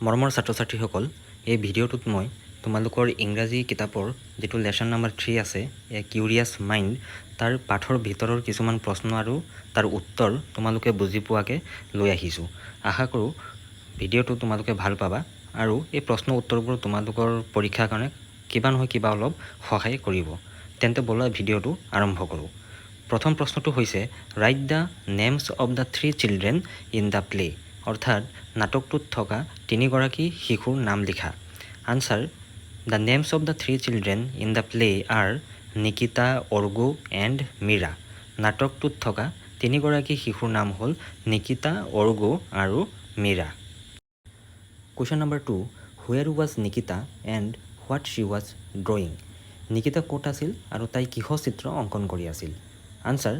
মৰমৰ ছাত্ৰ ছাত্ৰীসকল, এই ভিডিঅ'টোত মই তোমালোকৰ ইংৰাজী কিতাপৰ যেটো লেসন নম্বৰ 3 আছে, এ কিউৰিয়াছ মাইণ্ড, তাৰ পাঠৰ ভিতৰৰ কিছুমান প্ৰশ্ন আৰু তাৰ উত্তৰ তোমালোকে বুজি পোৱাকে লৈ আহিছোঁ। আশা কৰোঁ ভিডিঅ'টো তোমালোকে ভাল পাবা আৰু এই প্ৰশ্ন উত্তৰবোৰ তোমালোকৰ পৰীক্ষাৰ কাৰণে কিবা নহয় কিবা অলপ সহায় কৰিব। তেন্তে বলা ভিডিঅ'টো আৰম্ভ কৰোঁ। প্ৰথম প্ৰশ্নটো হৈছে write the names of the 3 children in the play, অৰ্থাৎ নাটকটোত থকা তিনিগৰাকী শিশুৰ নাম লিখা। Answer, the names of the 3 children in the play are Nikita, Argo and Meera. নাটকটোত থকা তিনিগৰাকী শিশুৰ নাম হ'ল নিকিতা, অৰ্গো আৰু Meera. Question number 2, where was Nikita and what she was drawing. Nikita ক'ত আছিল আৰু তাই কিহৰ চিত্ৰ অংকন কৰি আছিল? Answer,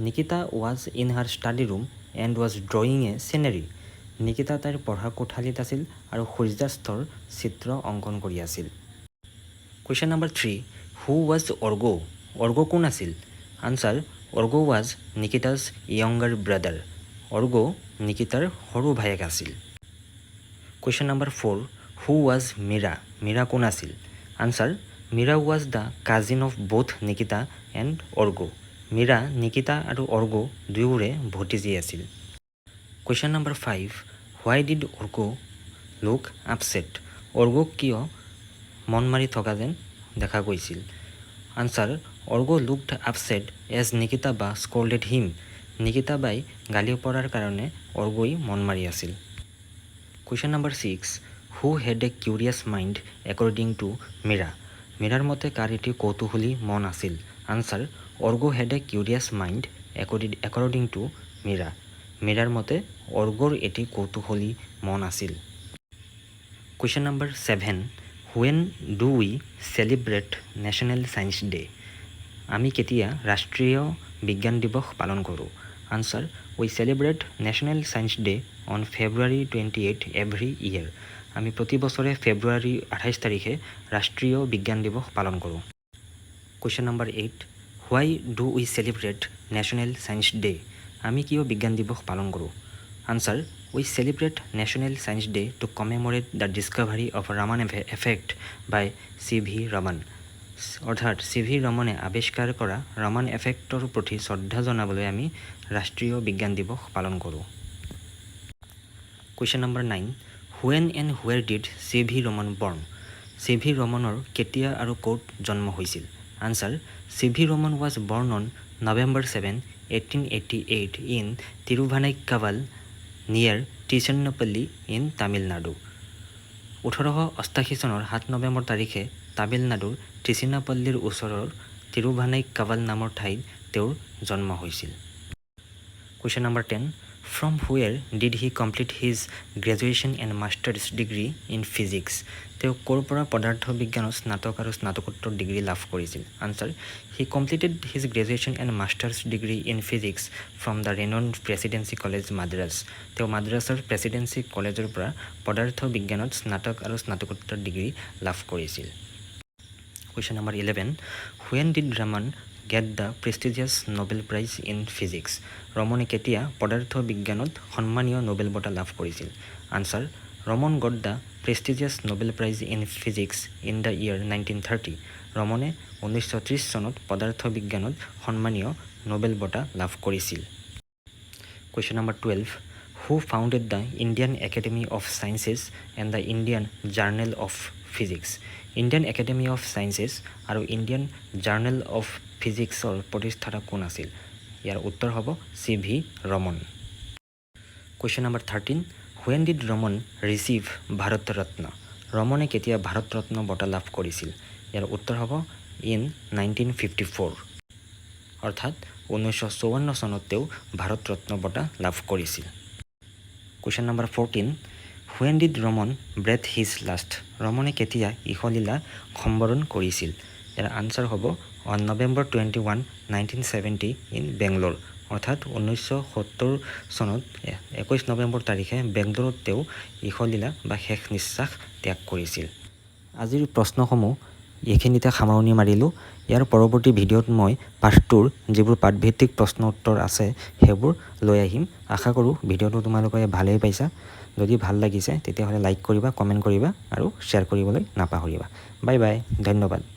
Nikita was in her study room and was drawing A scenery. Nikita তাইৰ পঢ়া কোঠালীত আছিল আৰু সূৰ্যাস্তৰ চিত্ৰ অংকন কৰি আছিল। Question number 3, who was Argo. Argo কোন আছিল? Answer, Argo was Nikita's younger brother. Argo নিকিতাৰ সৰু ভায়েক আছিল। Question number 4, who was Meera. Meera কোন আছিল? Answer, Meera was the cousin of both Nikita and Argo. Meera Nikita আৰু অৰ্গো দুয়োৰে ভতিজী আছিল। Question number 5, why did Argo look upset. অৰ্গোক কিয় মন মাৰি থকা যেন দেখা গৈছিল? Answer, Argo looked upset as Nikita বা স্কল্ডেড হিম। নিকিতা বাই গালি পৰাৰ কাৰণে অৰ্গোই মন মাৰি আছিল। Question number 6, who had a curious mind according to Meera. মীৰাৰ মতে কাৰ এটি কৌতূহলী মন আছিল? Answer, Argo had a curious mind according to Meera. মীৰাৰ মতে অৰ্গোৰ এটি কৌতূহলী মন আছিল। Question number 7, when do we celebrate national science day. আমি কেতিয়া ৰাষ্ট্ৰীয় বিজ্ঞান দিৱস পালন কৰোঁ? Answer, we celebrate national science day on February 28 every year. আমি প্ৰতি বছৰে ফেব্ৰুৱাৰী 28 তাৰিখে ৰাষ্ট্ৰীয় বিজ্ঞান দিৱস পালন কৰোঁ। Question number 8, why do we celebrate national science day. আমি কিয় বিজ্ঞান দিৱস পালন কৰোঁ? Answer, we celebrate national science day to commemorate the discovery of Raman effect by C V. Raman. অৰ্থাৎ চি.ভি. ৰমনে আৱিষ্কাৰ কৰা ৰামান এফেক্টৰ প্ৰতি শ্ৰদ্ধা জনাবলৈ আমি ৰাষ্ট্ৰীয় বিজ্ঞান দিৱস পালন কৰোঁ। Question number 9, when and where did C V. Raman born. চি.ভি. ৰমনৰ কেতিয়া আৰু ক'ত জন্ম হৈছিল? Answer, C V. Raman was born on November 7, 1888 in Thiruvanaikaval near Tiruchirappalli in Tamil Nadu. 1888 চনৰ 7 নৱেম্বৰ তাৰিখে তামিলনাডুৰ ত্ৰিচিনাপল্লীৰ ওচৰৰ তিৰুভানাইক্কাভাল নামৰ ঠাইত তেওঁৰ জন্ম হৈছিল। Question number 10, from where did he complete his graduation and masters degree in physics. তেওঁ ক'ৰ পৰা পদাৰ্থ বিজ্ঞানত স্নাতক আৰু স্নাতকোত্তৰ ডিগ্ৰী লাভ কৰিছিল? Answer, he completed his graduation and masters degree in physics from the renowned presidency college Madras. তেওঁ মাদ্ৰাছৰ প্ৰেচিডেঞ্চি কলেজৰ পৰা পদাৰ্থ বিজ্ঞানত স্নাতক আৰু স্নাতকোত্তৰ ডিগ্ৰী লাভ কৰিছিল। Question number 11, when did Raman get the prestigious Nobel prize in physics. ৰমনে কেতিয়া পদাৰ্থ বিজ্ঞানত সন্মানীয় নোবেল বঁটা লাভ কৰিছিল? Answer, Raman got the prestigious Nobel prize in physics in the year 1930। ৰমনে 1930 চনত পদাৰ্থ বিজ্ঞানত সন্মানীয় নোবেল বঁটা লাভ কৰিছিল। Question number 12, who founded the Indian academy of sciences and the Indian journal of physics. Indian academy of sciences আৰু Indian journal of ফিজিক্সৰ প্ৰতিষ্ঠাতা কোন আছিল? ইয়াৰ উত্তৰ হ'ব C V. Raman. Question number 13, when did Raman receive Bharat Ratna. ৰমনে কেতিয়া ভাৰত ৰত্ন বঁটা লাভ কৰিছিল? ইয়াৰ উত্তৰ হ'ব ইন 1954, অৰ্থাৎ 1954 চনত তেওঁ ভাৰত ৰত্ন বঁটা লাভ কৰিছিল। Question number 14, when did Raman breathe his last. ৰমনে কেতিয়া ইহলীলা সম্বৰণ কৰিছিল? ইয়াৰ আনচাৰ হ'ব অন নৱেম্বৰ 21, 1970 ইন বেংগলোৰ, অৰ্থাৎ 1970 চনত 21 নৱেম্বৰ তাৰিখে বেংগলোৰত তেওঁ ইহলীলা বা শেষ নিশ্বাস ত্যাগ কৰিছিল। আজিৰ প্ৰশ্নসমূহ এইখিনিতে সামৰণি মাৰিলোঁ। ইয়াৰ পৰৱৰ্তী ভিডিঅ'ত মই পাৰ্ট 2ৰ যিবোৰ পাঠভিত্তিক প্ৰশ্ন উত্তৰ আছে সেইবোৰ লৈ আহিম। আশা কৰোঁ ভিডিঅ'টো তোমালোকে ভালেই পাইছা। যদি ভাল লাগিছে তেতিয়াহ'লে লাইক কৰিবা, কমেণ্ট কৰিবা আৰু শ্বেয়াৰ কৰিবলৈ নাপাহৰিবা। বাই বাই, ধন্যবাদ।